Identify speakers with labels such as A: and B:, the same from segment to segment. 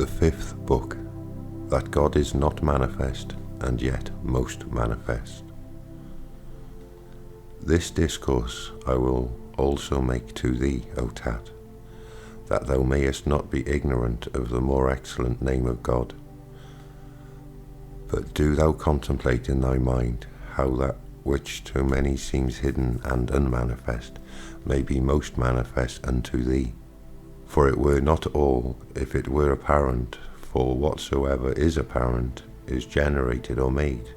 A: The fifth book, that God is not manifest, and yet most manifest. This discourse I will also make to thee, O Tat, that thou mayest not be ignorant of the more excellent name of God. But do thou contemplate in thy mind how that which to many seems hidden and unmanifest may be most manifest unto thee. For it were not all if it were apparent, for whatsoever is apparent is generated or made,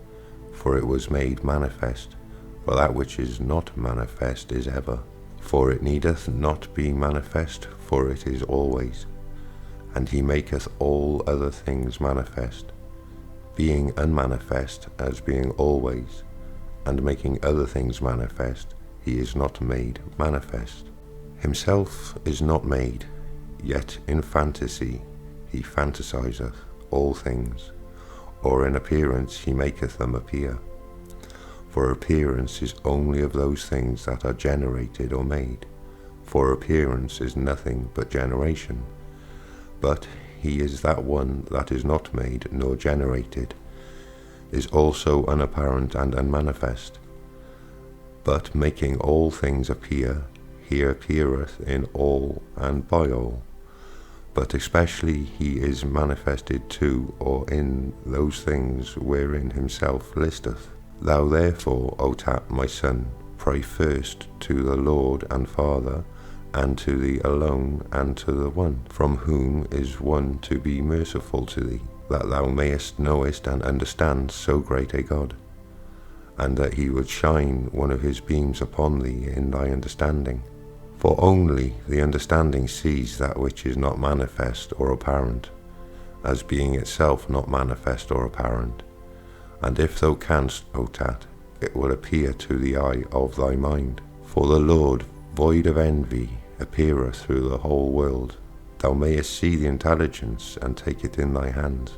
A: for it was made manifest. For that which is not manifest is ever, for it needeth not be manifest, for it is always. And he maketh all other things manifest, being unmanifest as being always, and making other things manifest, he is not made manifest. Himself is not made, yet in fantasy he fantasizeth all things, or in appearance he maketh them appear. For appearance is only of those things that are generated or made, for appearance is nothing but generation. But he is that one that is not made nor generated, is also unapparent and unmanifest. But making all things appear, he appeareth in all and by all. But especially he is manifested to or in those things wherein himself listeth. Thou therefore, O Tat, my son, pray first to the Lord and Father, and to thee alone, and to the one, from whom is one to be merciful to thee, that thou mayest knowest and understand so great a God, and that he would shine one of his beams upon thee in thy understanding. For only the understanding sees that which is not manifest or apparent, as being itself not manifest or apparent. And if thou canst, O Tat, it will appear to the eye of thy mind. For the Lord, void of envy, appeareth through the whole world. Thou mayest see the intelligence, and take it in thy hands,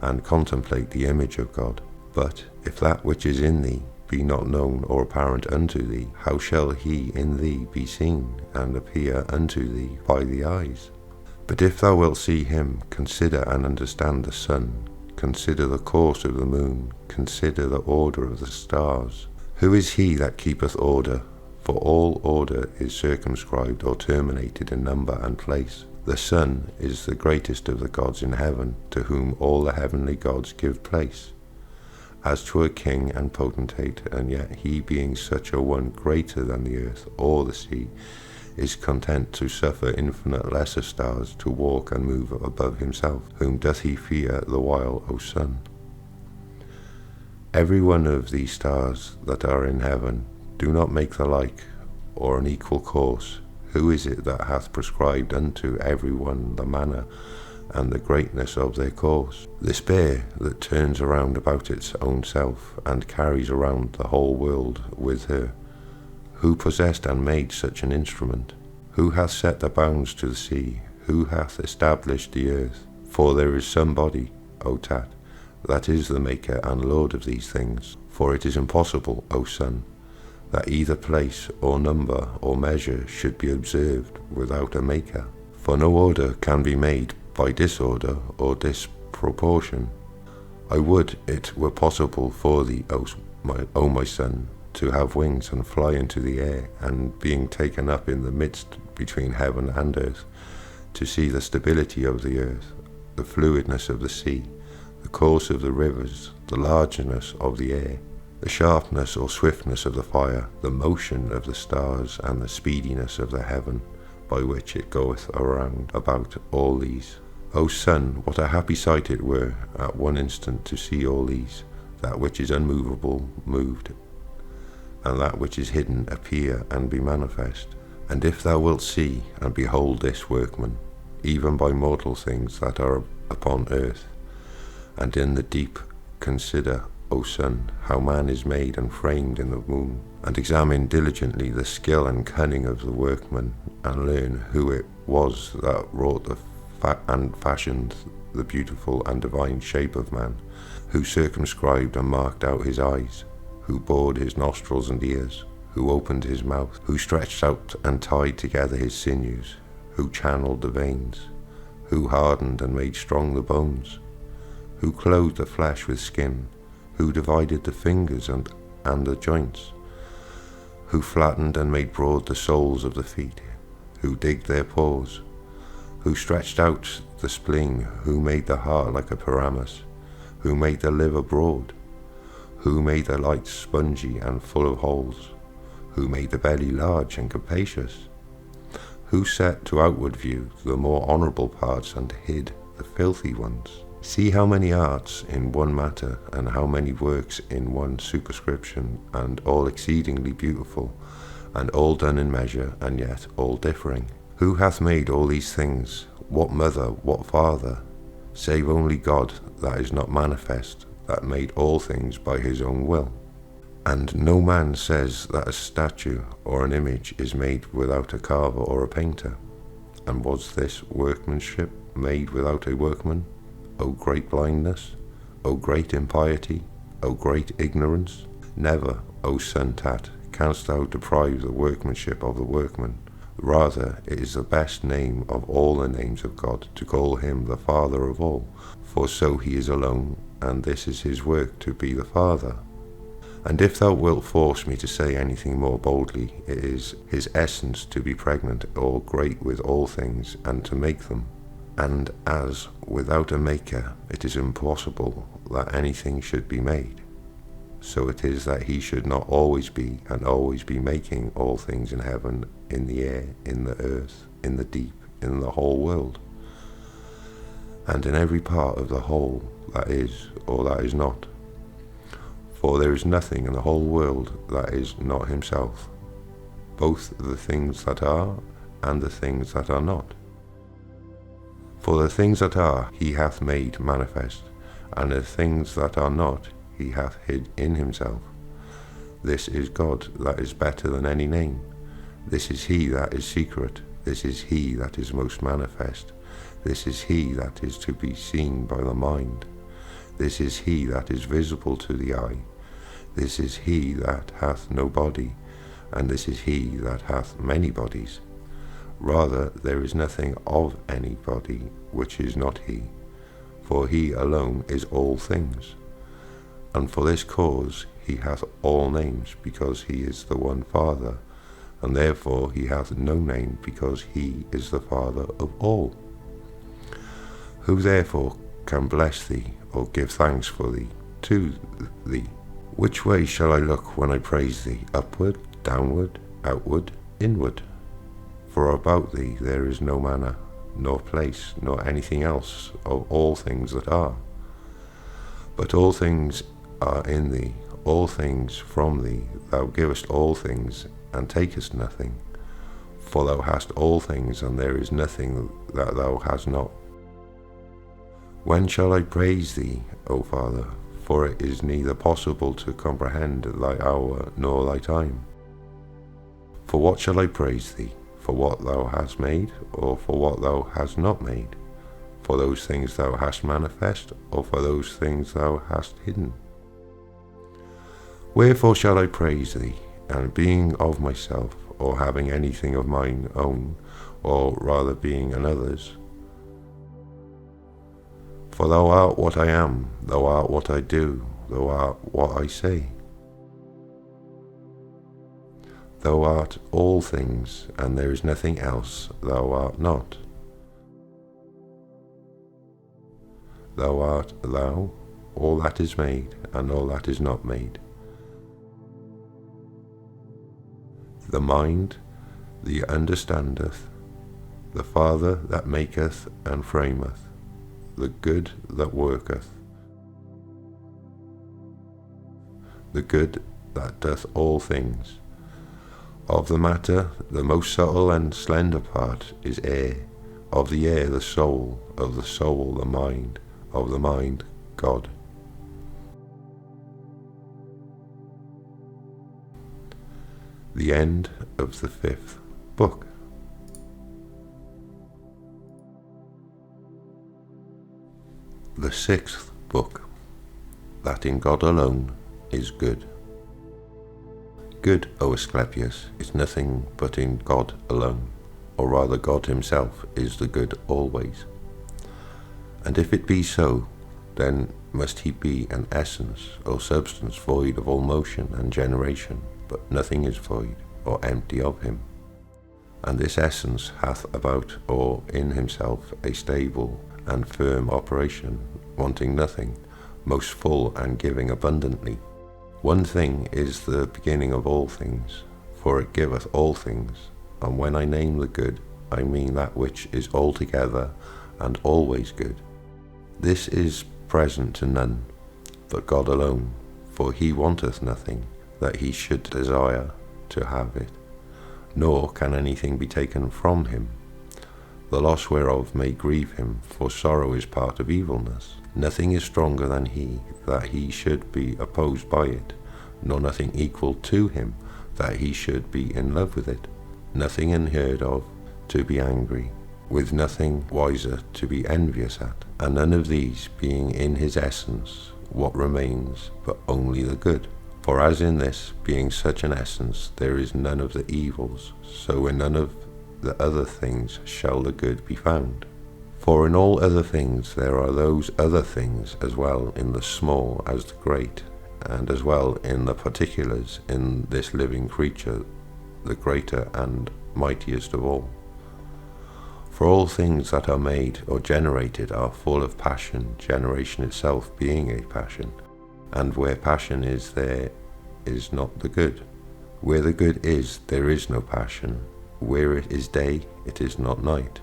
A: and contemplate the image of God. But if that which is in thee be not known or apparent unto thee, how shall he in thee be seen and appear unto thee by the eyes? But if thou wilt see him, consider and understand the sun, consider the course of the moon, consider the order of the stars. Who is he that keepeth order? For all order is circumscribed or terminated in number and place. The sun is the greatest of the gods in heaven, to whom all the heavenly gods give place, as to a king and potentate, and yet he, being such a one greater than the earth or the sea, is content to suffer infinite lesser stars to walk and move above himself. Whom doth he fear the while, O sun? Every one of these stars that are in heaven do not make the like or an equal course. Who is it that hath prescribed unto every one the manner and the greatness of their course? This bear that turns around about its own self, and carries around the whole world with her, who possessed and made such an instrument? Who hath set the bounds to the sea? Who hath established the earth? For there is somebody, O Tat, that is the maker and lord of these things. For it is impossible, O son, that either place or number or measure should be observed without a maker. For no order can be made by disorder or disproportion. I would it were possible for thee, O my son, to have wings and fly into the air, and being taken up in the midst between heaven and earth, to see the stability of the earth, the fluidness of the sea, the course of the rivers, the largeness of the air, the sharpness or swiftness of the fire, the motion of the stars, and the speediness of the heaven, by which it goeth around about all these. O son, what a happy sight it were at one instant to see all these, that which is unmovable moved, and that which is hidden appear and be manifest. And if thou wilt see and behold this workman, even by mortal things that are upon earth, and in the deep, consider, O son, how man is made and framed in the womb, and examine diligently the skill and cunning of the workman, and learn who it was that wrought and fashioned the beautiful and divine shape of man, who circumscribed and marked out his eyes, who bored his nostrils and ears, who opened his mouth, who stretched out and tied together his sinews, who channeled the veins, who hardened and made strong the bones, who clothed the flesh with skin, who divided the fingers and the joints, who flattened and made broad the soles of the feet, who digged their paws, who stretched out the spleen, who made the heart like a pyramus, who made the liver broad, who made the lights spongy and full of holes, who made the belly large and capacious, who set to outward view the more honourable parts and hid the filthy ones. See how many arts in one matter, and how many works in one superscription, and all exceedingly beautiful, and all done in measure, and yet all differing. Who hath made all these things? What mother, what father? Save only God, that is not manifest, that made all things by his own will. And no man says that a statue or an image is made without a carver or a painter. And was this workmanship made without a workman? O great blindness, O great impiety, O great ignorance! Never, O son Tat, canst thou deprive the workmanship of the workman. Rather, it is the best name of all the names of God to call him the Father of all, for so he is alone, and this is his work, to be the Father. And if thou wilt force me to say anything more boldly, it is his essence to be pregnant or great with all things, and to make them. And as without a maker it is impossible that anything should be made, so it is that he should not always be and always be making all things in heaven, in the air, in the earth, in the deep, in the whole world, and in every part of the whole that is or that is not. For there is nothing in the whole world that is not himself, both the things that are and the things that are not. For the things that are he hath made manifest, and the things that are not he hath hid in himself. This is God that is better than any name. This is he that is secret. This is he that is most manifest. This is he that is to be seen by the mind. This is he that is visible to the eye. This is he that hath no body, and this is he that hath many bodies. Rather, there is nothing of any body which is not he, for he alone is all things. And for this cause he hath all names, because he is the one Father, and therefore he hath no name, because he is the Father of all. Who therefore can bless thee, or give thanks for thee, to thee? Which way shall I look when I praise thee? Upward, downward, outward, inward? For about thee there is no manner, nor place, nor anything else of all things that are. But all things are in thee, all things from thee. Thou givest all things, and takest nothing. For thou hast all things, and there is nothing that thou hast not. When shall I praise thee, O Father? For it is neither possible to comprehend thy hour nor thy time. For what shall I praise thee? For what thou hast made, or for what thou hast not made? For those things thou hast manifest, or for those things thou hast hidden? Wherefore shall I praise thee, and being of myself, or having anything of mine own, or rather being another's? For thou art what I am, thou art what I do, thou art what I say. Thou art all things, and there is nothing else thou art not. Thou art thou, all that is made, and all that is not made. The mind, the understandeth, the Father that maketh and frameth, the good that worketh, the good that doth all things. Of the matter, the most subtle and slender part is air, of the air the soul, of the soul the mind, of the mind God. The end of the 5th book. The 6th book, that in God alone is good. Good, O Asclepius, is nothing but in God alone, or rather God himself is the good always. And if it be so, then must he be an essence or substance void of all motion and generation, but nothing is void or empty of him. And this essence hath about or in himself a stable and firm operation, wanting nothing, most full and giving abundantly. One thing is the beginning of all things, for it giveth all things, and when I name the good, I mean that which is altogether and always good. This is present to none, but God alone, for he wanteth nothing, that he should desire to have it, nor can anything be taken from him. The loss whereof may grieve him, for sorrow is part of evilness. Nothing is stronger than he, that he should be opposed by it, nor nothing equal to him, that he should be in love with it. Nothing unheard of, to be angry, with nothing wiser to be envious at, and none of these being in his essence, what remains but only the good? For as in this, being such an essence, there is none of the evils, so in none of the other things shall the good be found. For in all other things there are those other things as well in the small as the great, and as well in the particulars in this living creature, the greater and mightiest of all. For all things that are made or generated are full of passion, generation itself being a passion. And where passion is, there is not the good. Where the good is, there is no passion. Where it is day, it is not night.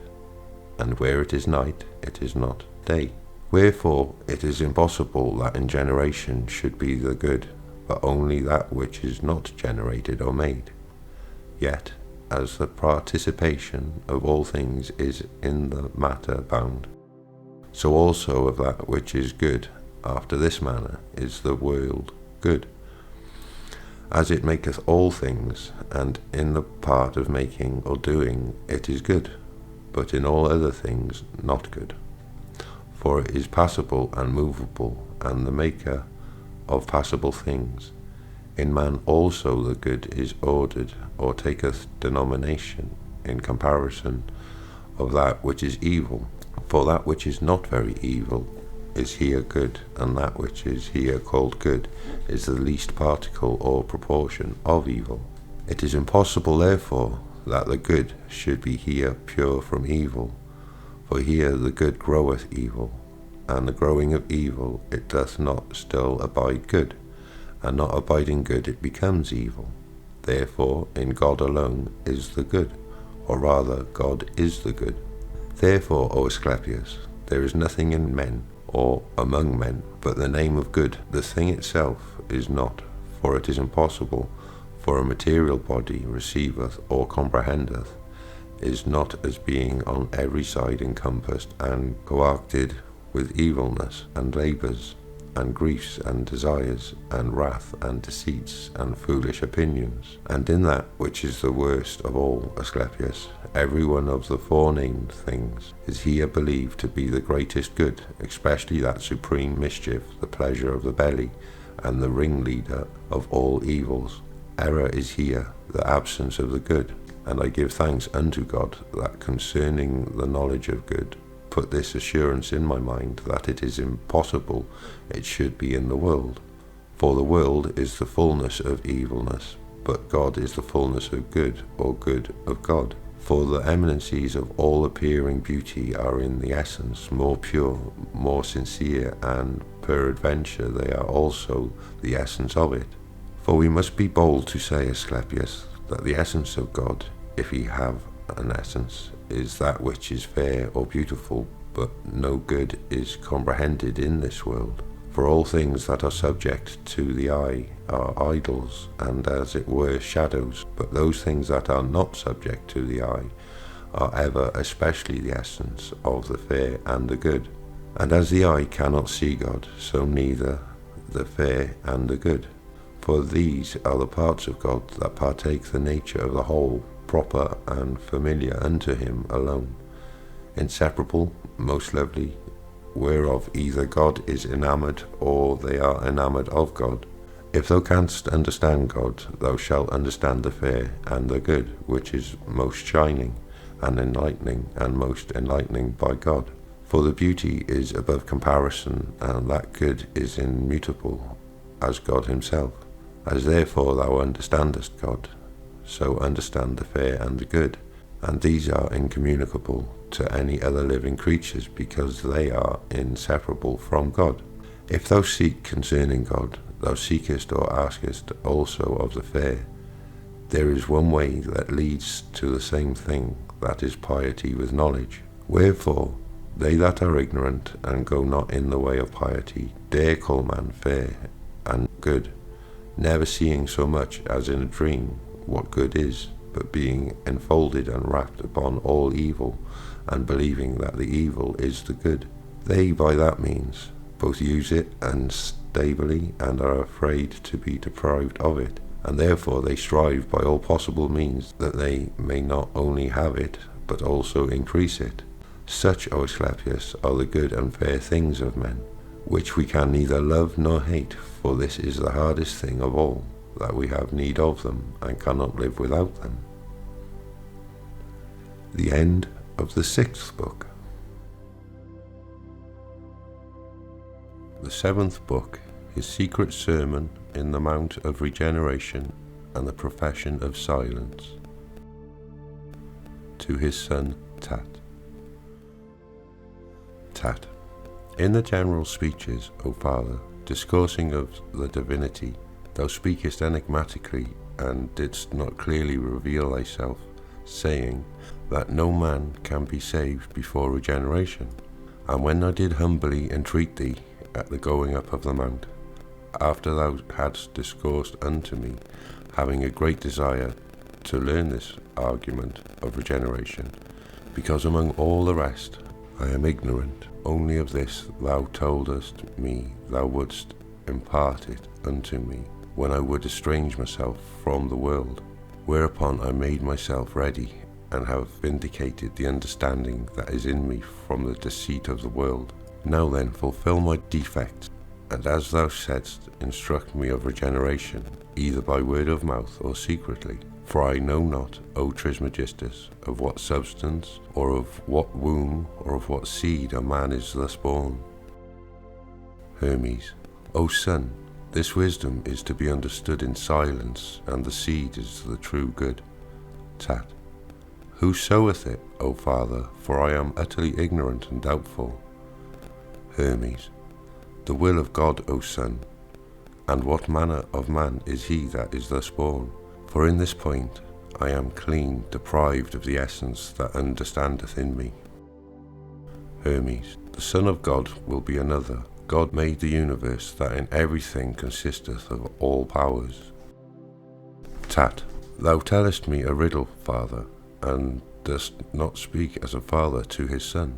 A: And where it is night, it is not day. Wherefore it is impossible that in generation should be the good, but only that which is not generated or made. Yet, as the participation of all things is in the matter bound, so also of that which is good after this manner is the world good. As it maketh all things, and in the part of making or doing it is good, but in all other things not good. For it is passible and movable, and the maker of passible things. In man also the good is ordered, or taketh denomination, in comparison of that which is evil. For that which is not very evil is here good, and that which is here called good is the least particle or proportion of evil. It is impossible, therefore, that the good should be here pure from evil, for here the good groweth evil, and the growing of evil it doth not still abide good, and not abiding good it becomes evil. Therefore in God alone is the good, or rather God is the good. Therefore, O Asclepius, there is nothing in men, or among men, but the name of good. The thing itself is not, for it is impossible for a material body receiveth or comprehendeth, is not as being on every side encompassed and coacted with evilness, and labours, and griefs, and desires, and wrath, and deceits, and foolish opinions. And in that which is the worst of all, Asclepius, every one of the forenamed things is here believed to be the greatest good, especially that supreme mischief, the pleasure of the belly, and the ringleader of all evils. Error is here the absence of the good, and I give thanks unto God that concerning the knowledge of good, put this assurance in my mind that it is impossible it should be in the world. For the world is the fullness of evilness, but God is the fullness of good, or good of God. For the eminencies of all appearing beauty are in the essence more pure, more sincere, and peradventure they are also the essence of it. For we must be bold to say, Asclepius, that the essence of God, if he have an essence, is that which is fair or beautiful, but no good is comprehended in this world. For all things that are subject to the eye are idols, and as it were shadows, but those things that are not subject to the eye are ever especially the essence of the fair and the good. And as the eye cannot see God, so neither the fair and the good. For these are the parts of God that partake the nature of the whole, proper and familiar unto him alone, inseparable, most lovely, whereof either God is enamoured, or they are enamoured of God. If thou canst understand God, thou shalt understand the fair and the good, which is most shining and enlightening, and most enlightening by God. For the beauty is above comparison, and that good is immutable as God himself. As therefore thou understandest God, so understand the fair and the good, and these are incommunicable to any other living creatures, because they are inseparable from God. If thou seek concerning God, thou seekest or askest also of the fair. There is one way that leads to the same thing, that is piety with knowledge. Wherefore they that are ignorant and go not in the way of piety dare call man fair and good, never seeing so much as in a dream what good is, but being enfolded and wrapped upon all evil, and believing that the evil is the good. They by that means both use it unstably, and are afraid to be deprived of it, and therefore they strive by all possible means that they may not only have it, but also increase it. Such, O Asclepius, are the good and fair things of men, which we can neither love nor hate, for this is the hardest thing of all, that we have need of them, and cannot live without them. The end of the 6th book. The 7th book is Secret Sermon in the Mount of Regeneration and the Profession of Silence. To his son Tat. Tat. In the general speeches, O Father, discoursing of the divinity, thou speakest enigmatically, and didst not clearly reveal thyself, saying that no man can be saved before regeneration. And when I did humbly entreat thee at the going up of the mount, after thou hadst discoursed unto me, having a great desire to learn this argument of regeneration, because among all the rest I am ignorant, only of this thou toldest me thou wouldst impart it unto me, when I would estrange myself from the world. Whereupon I made myself ready, and have vindicated the understanding that is in me from the deceit of the world. Now then, fulfill my defect, and as thou saidst, instruct me of regeneration, either by word of mouth or secretly. For I know not, O Trismegistus, of what substance, or of what womb, or of what seed a man is thus born. Hermes. O son, this wisdom is to be understood in silence, and the seed is the true good. Tat. Who soweth it, O father, for I am utterly ignorant and doubtful. Hermes. The will of God, O son. And what manner of man is he that is thus born? For in this point I am clean deprived of the essence that understandeth in me. Hermes. The Son of God will be another. God made the universe that in everything consisteth of all powers. Tat. Thou tellest me a riddle, father, and dost not speak as a father to his son.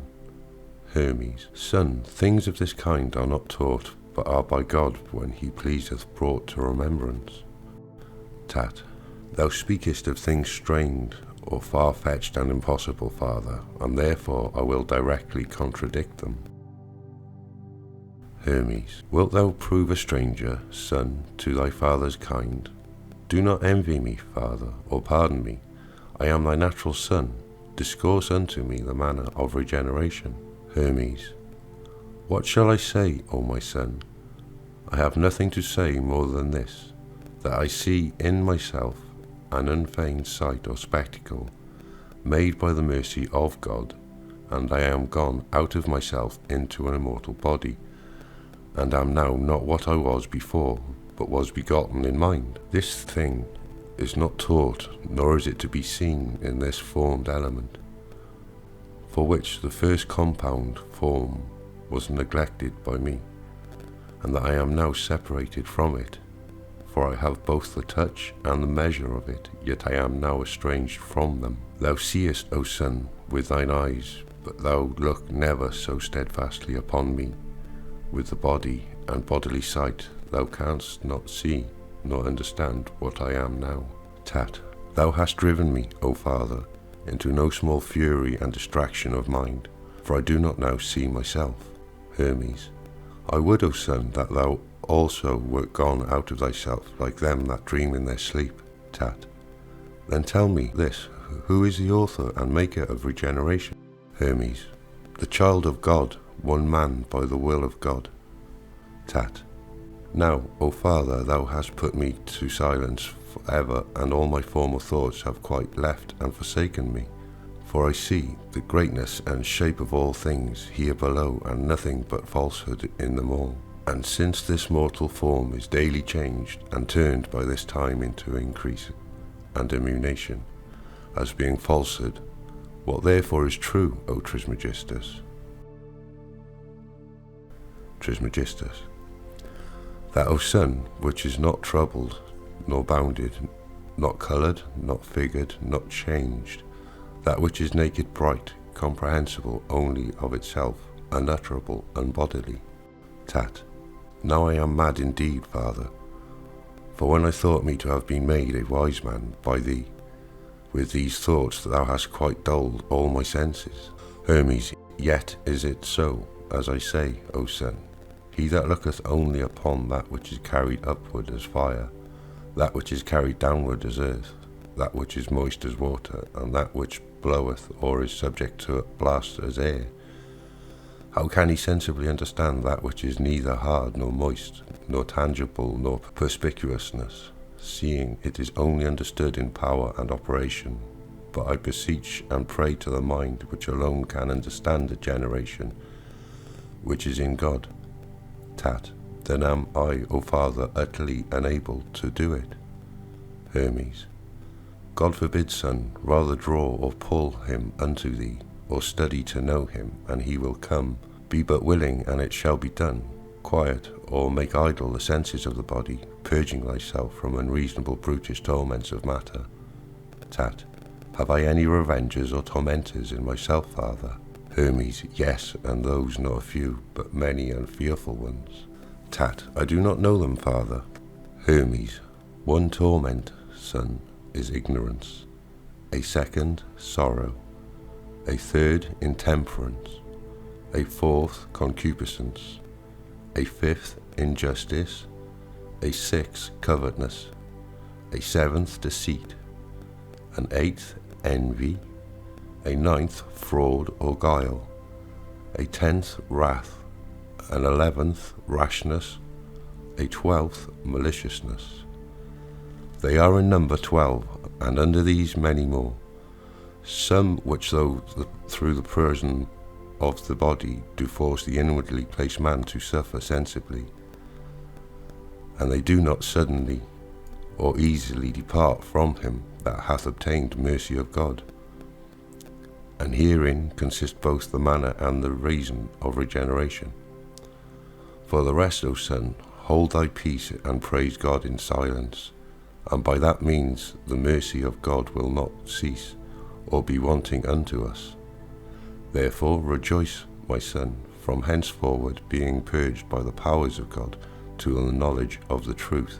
A: Hermes. Son, things of this kind are not taught, but are by God when he pleaseth brought to remembrance. Tat. Thou speakest of things strange, or far-fetched and impossible, father, and therefore I will directly contradict them. Hermes. Wilt thou prove a stranger, son, to thy father's kind? Do not envy me, father, or pardon me. I am thy natural son. Discourse unto me the manner of regeneration. Hermes. What shall I say, O my son? I have nothing to say more than this, that I see in myself an unfeigned sight or spectacle, made by the mercy of God, and I am gone out of myself into an immortal body, and am now not what I was before, but was begotten in mind. This thing is not taught, nor is it to be seen in this formed element, for which the first compound form was neglected by me, and that I am now separated from it. For I have both the touch and the measure of it, yet I am now estranged from them. Thou seest, O son, with thine eyes, but thou look never so steadfastly upon me. With the body and bodily sight thou canst not see, nor understand what I am now. Tat. Thou hast driven me, O father, into no small fury and distraction of mind, for I do not now see myself. Hermes. I would, O son, that thou also wert gone out of thyself, like them that dream in their sleep. Tat. Then tell me this, who is the author and maker of regeneration? Hermes. the child of God, one man by the will of God. Tat. Now, O Father, thou hast put me to silence for ever, and all my former thoughts have quite left and forsaken me. For I see the greatness and shape of all things here below, and nothing but falsehood in them all. And since this mortal form is daily changed, and turned by this time into increase and diminution, as being falsehood, what therefore is true, O Trismegistus? Trismegistus. That, O sun, which is not troubled, nor bounded, not coloured, not figured, not changed, that which is naked bright, comprehensible only of itself, unutterable, unbodily. Tat. Now I am mad indeed, Father, for when I thought me to have been made a wise man by thee, with these thoughts thou hast quite dulled all my senses. Hermes, yet is it so, as I say, O sun. He that looketh only upon that which is carried upward as fire, that which is carried downward as earth, that which is moist as water, and that which bloweth or is subject to a blast as air, how can he sensibly understand that which is neither hard nor moist, nor tangible nor perspicuousness, seeing it is only understood in power and operation? But I beseech and pray to the mind which alone can understand the generation which is in God. Tat. Then am I, O Father, utterly unable to do it. Hermes. God forbid, son, rather draw or pull him unto thee, or study to know him, and he will come. Be but willing, and it shall be done. Quiet, or make idle the senses of the body, purging thyself from unreasonable brutish torments of matter. Tat. Have I any revengers or tormentors in myself, Father? Hermes. Yes, and those not a few, but many and fearful ones. Tat. I do not know them, Father. Hermes. One torment, son, is ignorance, a second, sorrow, a third, intemperance, a fourth, concupiscence, a fifth, injustice, a sixth, covetousness, a seventh, deceit, an eighth, envy, a ninth, fraud or guile, a 10th, wrath, an 11th, rashness, a 12th, maliciousness. They are in number 12, and under these many more, some which through the prison of the body do force the inwardly placed man to suffer sensibly, and they do not suddenly or easily depart from him that hath obtained mercy of God. And herein consist both the manner and the reason of regeneration. For the rest, O son, hold thy peace and praise God in silence, and by that means the mercy of God will not cease or be wanting unto us. Therefore rejoice, my son, from henceforward being purged by the powers of God to the knowledge of the truth.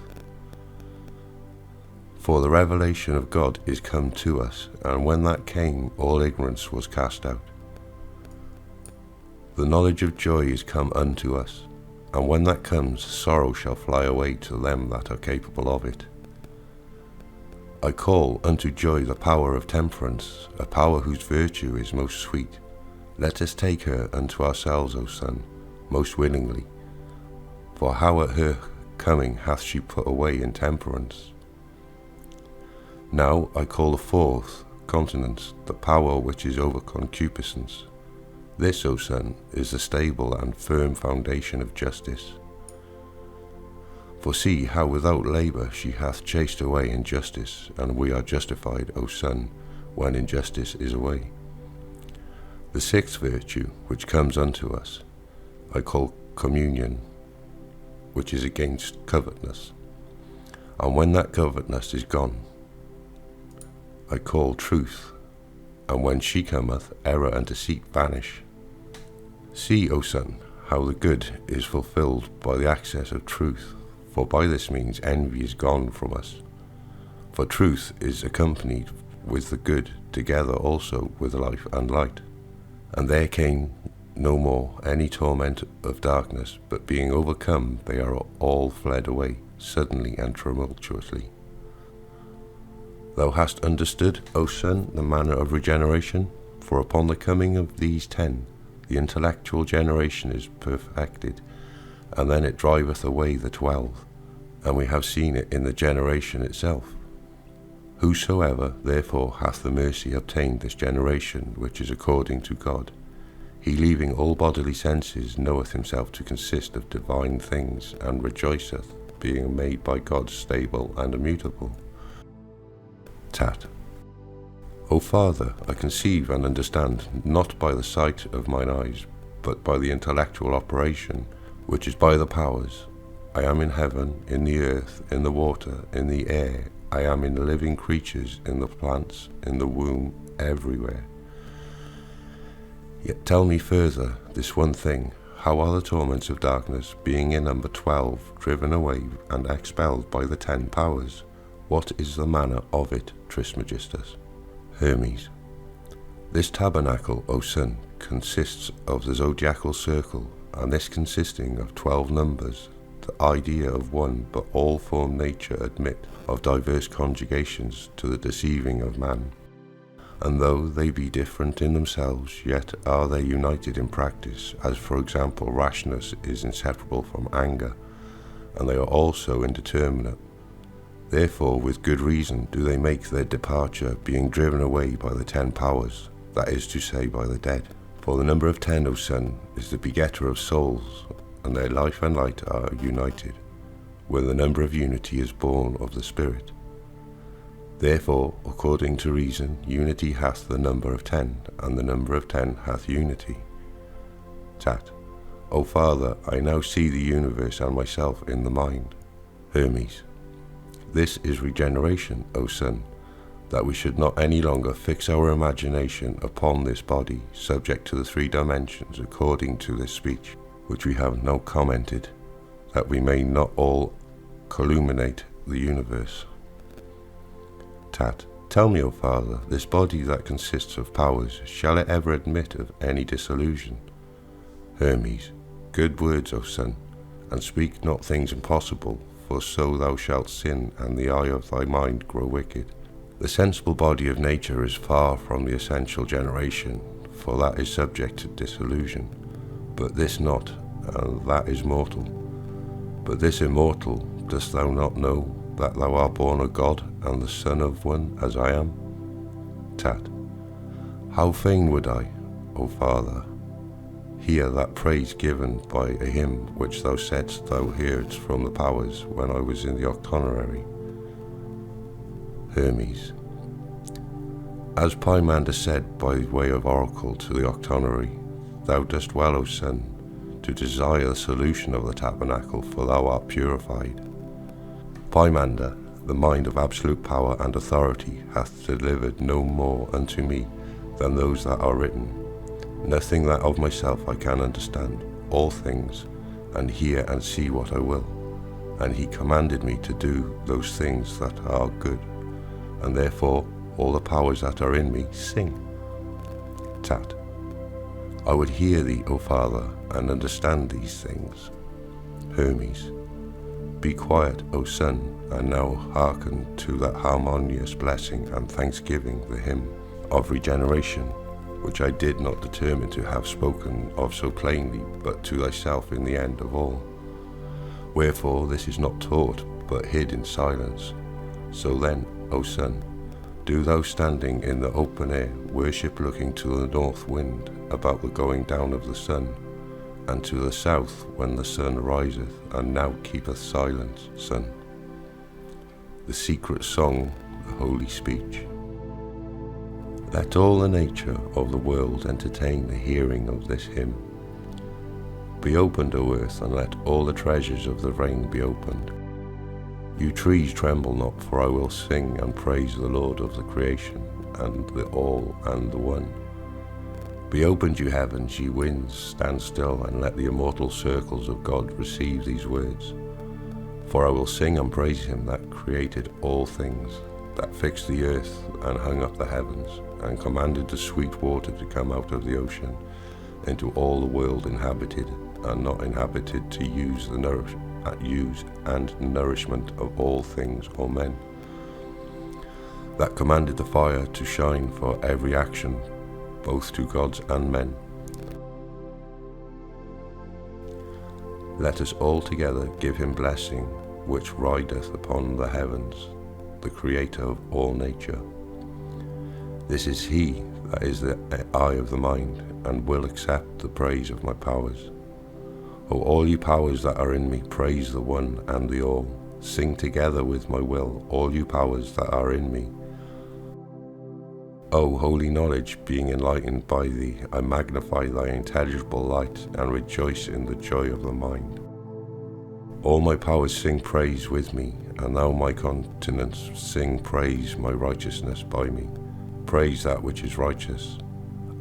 A: For the revelation of God is come to us, and when that came, all ignorance was cast out. The knowledge of joy is come unto us, and when that comes, sorrow shall fly away to them that are capable of it. I call unto joy the power of temperance, a power whose virtue is most sweet. Let us take her unto ourselves, O son, most willingly. For how at her coming hath she put away intemperance? Now I call the fourth, continence, the power which is over concupiscence. This, O son, is the stable and firm foundation of justice. For see how without labour she hath chased away injustice, and we are justified, O son, when injustice is away. The sixth virtue, which comes unto us, I call communion, which is against covetousness. And when that covetousness is gone, I call truth, and when she cometh, error and deceit vanish. See, O son, how the good is fulfilled by the access of truth, for by this means envy is gone from us. For truth is accompanied with the good, together also with life and light. And there came no more any torment of darkness, but being overcome, they are all fled away, suddenly and tumultuously. Thou hast understood, O son, the manner of regeneration, for upon the coming of these 10, the intellectual generation is perfected, and then it driveth away the 12, and we have seen it in the generation itself. Whosoever therefore hath the mercy obtained this generation which is according to God, he leaving all bodily senses knoweth himself to consist of divine things, and rejoiceth, being made by God stable and immutable. Tat. O Father, I conceive and understand not by the sight of mine eyes, but by the intellectual operation, which is by the powers. I am in heaven, in the earth, in the water, in the air. I am in the living creatures, in the plants, in the womb, everywhere. Yet tell me further this one thing, how are the torments of darkness, being in number 12, driven away and expelled by the 10 powers? What is the manner of it, Trismegistus? Hermes. This tabernacle, O son, consists of the zodiacal circle, and this consisting of 12 numbers, the idea of one, but all form nature admit of diverse conjugations to the deceiving of man. And though they be different in themselves, yet are they united in practice, as for example rashness is inseparable from anger, and they are also indeterminate. Therefore with good reason do they make their departure, being driven away by the 10 powers, that is to say by the dead. For the number of 10, O son, is the begetter of souls, and their life and light are united, where the number of unity is born of the Spirit. Therefore, according to reason, unity hath the number of 10, and the number of 10 hath unity. Tat. O Father, I now see the universe and myself in the mind. Hermes. This is regeneration, O son, that we should not any longer fix our imagination upon this body, subject to the 3 dimensions according to this speech, which we have now commented, that we may not all colluminate the universe. Tat. Tell me, O Father, this body that consists of powers, shall it ever admit of any dissolution? Hermes. Good words, O son, and speak not things impossible, for so thou shalt sin, and the eye of thy mind grow wicked. The sensible body of nature is far from the essential generation, for that is subject to dissolution. But this not, and that is mortal. But this immortal, dost thou not know that thou art born a god, and the son of one, as I am? Tat. How fain would I, O Father, hear that praise given by a hymn which thou saidst thou heardst from the powers when I was in the octonary. Hermes. As Pymander said by way of oracle to the octonary, thou dost well, O son, to desire the solution of the tabernacle, for thou art purified. Pymander, the mind of absolute power and authority, hath delivered no more unto me than those that are written. Nothing that of myself I can understand, all things, and hear and see what I will. And he commanded me to do those things that are good, and therefore all the powers that are in me sing. Tat. I would hear thee, O Father, and understand these things. Hermes. Be quiet, O son, and now hearken to that harmonious blessing and thanksgiving, the hymn of regeneration, which I did not determine to have spoken of so plainly, but to thyself in the end of all. Wherefore this is not taught, but hid in silence. So then, O son, do thou standing in the open air, worship looking to the north wind, about the going down of the sun, and to the south when the sun riseth, and now keepeth silence, son. The secret song, the holy speech. Let all the nature of the world entertain the hearing of this hymn. Be opened, O earth, and let all the treasures of the rain be opened. You trees tremble not, for I will sing and praise the Lord of the creation, and the all and the one. Be opened, you heavens, ye winds, stand still, and let the immortal circles of God receive these words. For I will sing and praise him that created all things, that fixed the earth and hung up the heavens, and commanded the sweet water to come out of the ocean into all the world inhabited and not inhabited, to use and nourishment of all things or men. That commanded the fire to shine for every action, both to gods and men. Let us all together give him blessing, which rideth upon the heavens, the Creator of all nature. This is he that is the eye of the mind, and will accept the praise of my powers. O all you powers that are in me, praise the one and the all. Sing together with my will, all you powers that are in me. O holy knowledge, being enlightened by thee, I magnify thy intelligible light, and rejoice in the joy of the mind. All my powers sing praise with me, and thou my countenance sing praise my righteousness by me. Praise that which is righteous.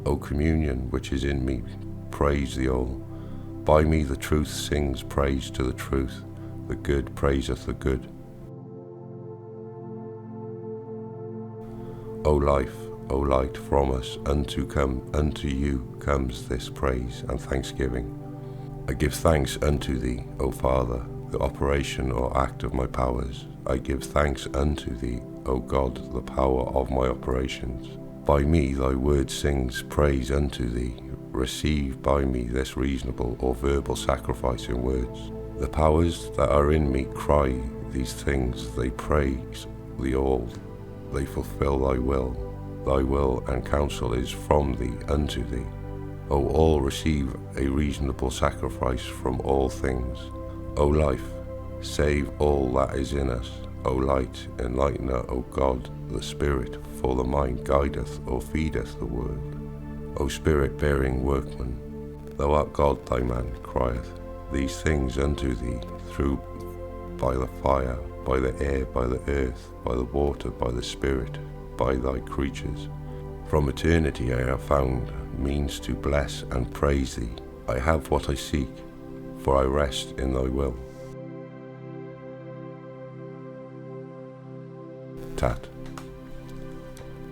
A: O communion which is in me, praise the all. By me the truth sings praise to the truth, the good praiseth the good. O life, O light from us, unto you comes this praise and thanksgiving. I give thanks unto thee, O Father, the operation or act of my powers. I give thanks unto thee, O God, the power of my operations. By me thy word sings praise unto thee. Receive by me this reasonable or verbal sacrifice in words. The powers that are in me cry these things, they praise thee all, they fulfill thy will. Thy will and counsel is from thee unto thee. O all receive a reasonable sacrifice from all things. O life, save all that is in us. O light, enlightener, O God, the Spirit, for the mind guideth or feedeth the world. O Spirit bearing workman, thou art God, thy man crieth these things unto thee, through by the fire, by the air, by the earth, by the water, by the Spirit, by thy creatures. From eternity I have found means to bless and praise thee. I have what I seek, for I rest in thy will. Tat.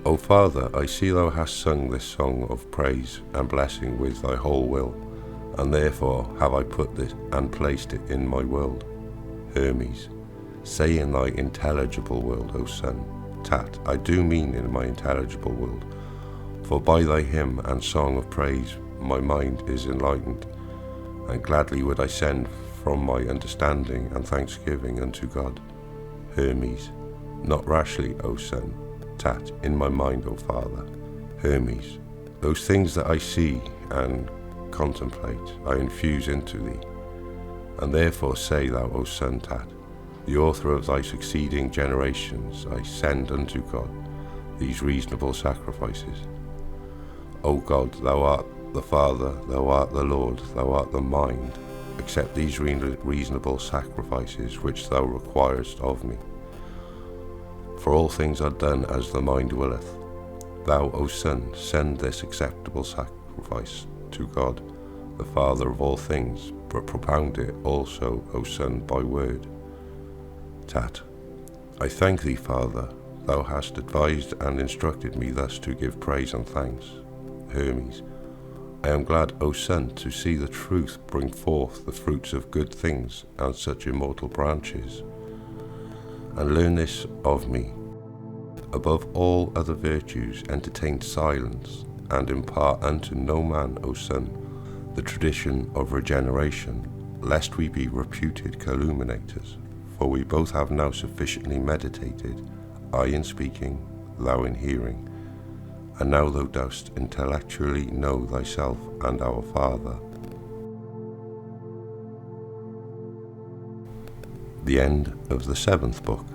A: O Father, I see thou hast sung this song of praise and blessing with thy whole will, and therefore have I put this and placed it in my world. Hermes, say in thy intelligible world, O Son. Tat, I do mean in my intelligible world, for by thy hymn and song of praise my mind is enlightened, and gladly would I send from my understanding and thanksgiving unto God. Hermes, not rashly, O Son. Tat, in my mind, O Father. Hermes, those things that I see and contemplate I infuse into thee, and therefore say thou, O Son. Tat, the author of thy succeeding generations, I send unto God these reasonable sacrifices. O God, thou art the Father, thou art the Lord, thou art the mind. Accept these reasonable sacrifices which thou requirest of me. For all things are done as the mind willeth. Thou, O Son, send this acceptable sacrifice to God, the Father of all things, but propound it also, O Son, by word. Tat, I thank thee, Father, thou hast advised and instructed me thus to give praise and thanks. Hermes, I am glad, O Son, to see the truth bring forth the fruits of good things and such immortal branches. And learn this of me. Above all other virtues, entertain silence, and impart unto no man, O Son, the tradition of regeneration, lest we be reputed calumniators. For we both have now sufficiently meditated, I in speaking, thou in hearing, and now thou dost intellectually know thyself and our Father. The end of the 7th book.